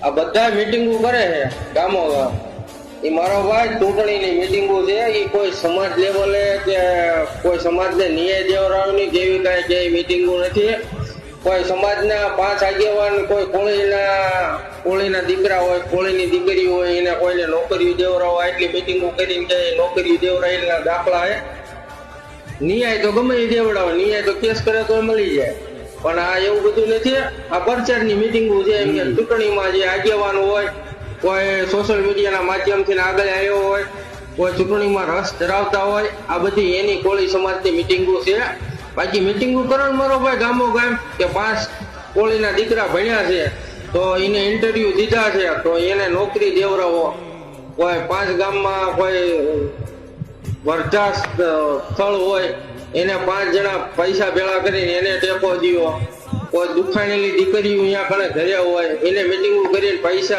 આ બધા મીટિંગો કરે છે ગામો ગામ. એ મારો ભાઈ ચૂંટણીની મીટિંગો છે એ કોઈ સમાજ લેવલે કે કોઈ સમાજને ન્યાય દેવરાવની જેવી કાંઈ ક્યાંય મીટિંગો નથી. કોઈ સમાજના 5 આગેવાન, કોઈ કોળીના દીકરા હોય, કોળીની દીકરી હોય, એને કોઈને નોકરીઓ દેવરાવો એટલી મીટિંગો કરીને કે નોકરીઓ દેવરાયેલા દાખલા હે. ન્યાય તો ગમે એ દેવડાવે, ન્યાય તો કેસ કરે તો મળી જાય. પણ આ એવું બધું નથી. આ પ્રચારની મીટિંગો છે. એમ કે ચૂંટણીમાં જે આગેવાન હોય, કોઈ સોશિયલ મીડિયાના માધ્યમથી આગળ આવ્યો હોય, કોઈ ચૂંટણીમાં રસ ધરાવતા હોય, આ બધી એની કોળી સમાજની મીટિંગો છે. બાકી મીટિંગો કરો મારો ભાઈ ગામો ગામ કે 5 કોળીના દીકરા ભણ્યા છે તો એને ઇન્ટરવ્યુ દીધા છે તો એને નોકરી દેવરાવો. કોઈ 5 ગામમાં કોઈ વરજાસ સ્થળ હોય એને 5 જણા પૈસા ભેળા કરીને એને ટેકો દીવો. કોઈ દુખાણેલી દીકરીઓ અહીંયા કણે ઘરે હોય એને મીટિંગો કરીને પૈસા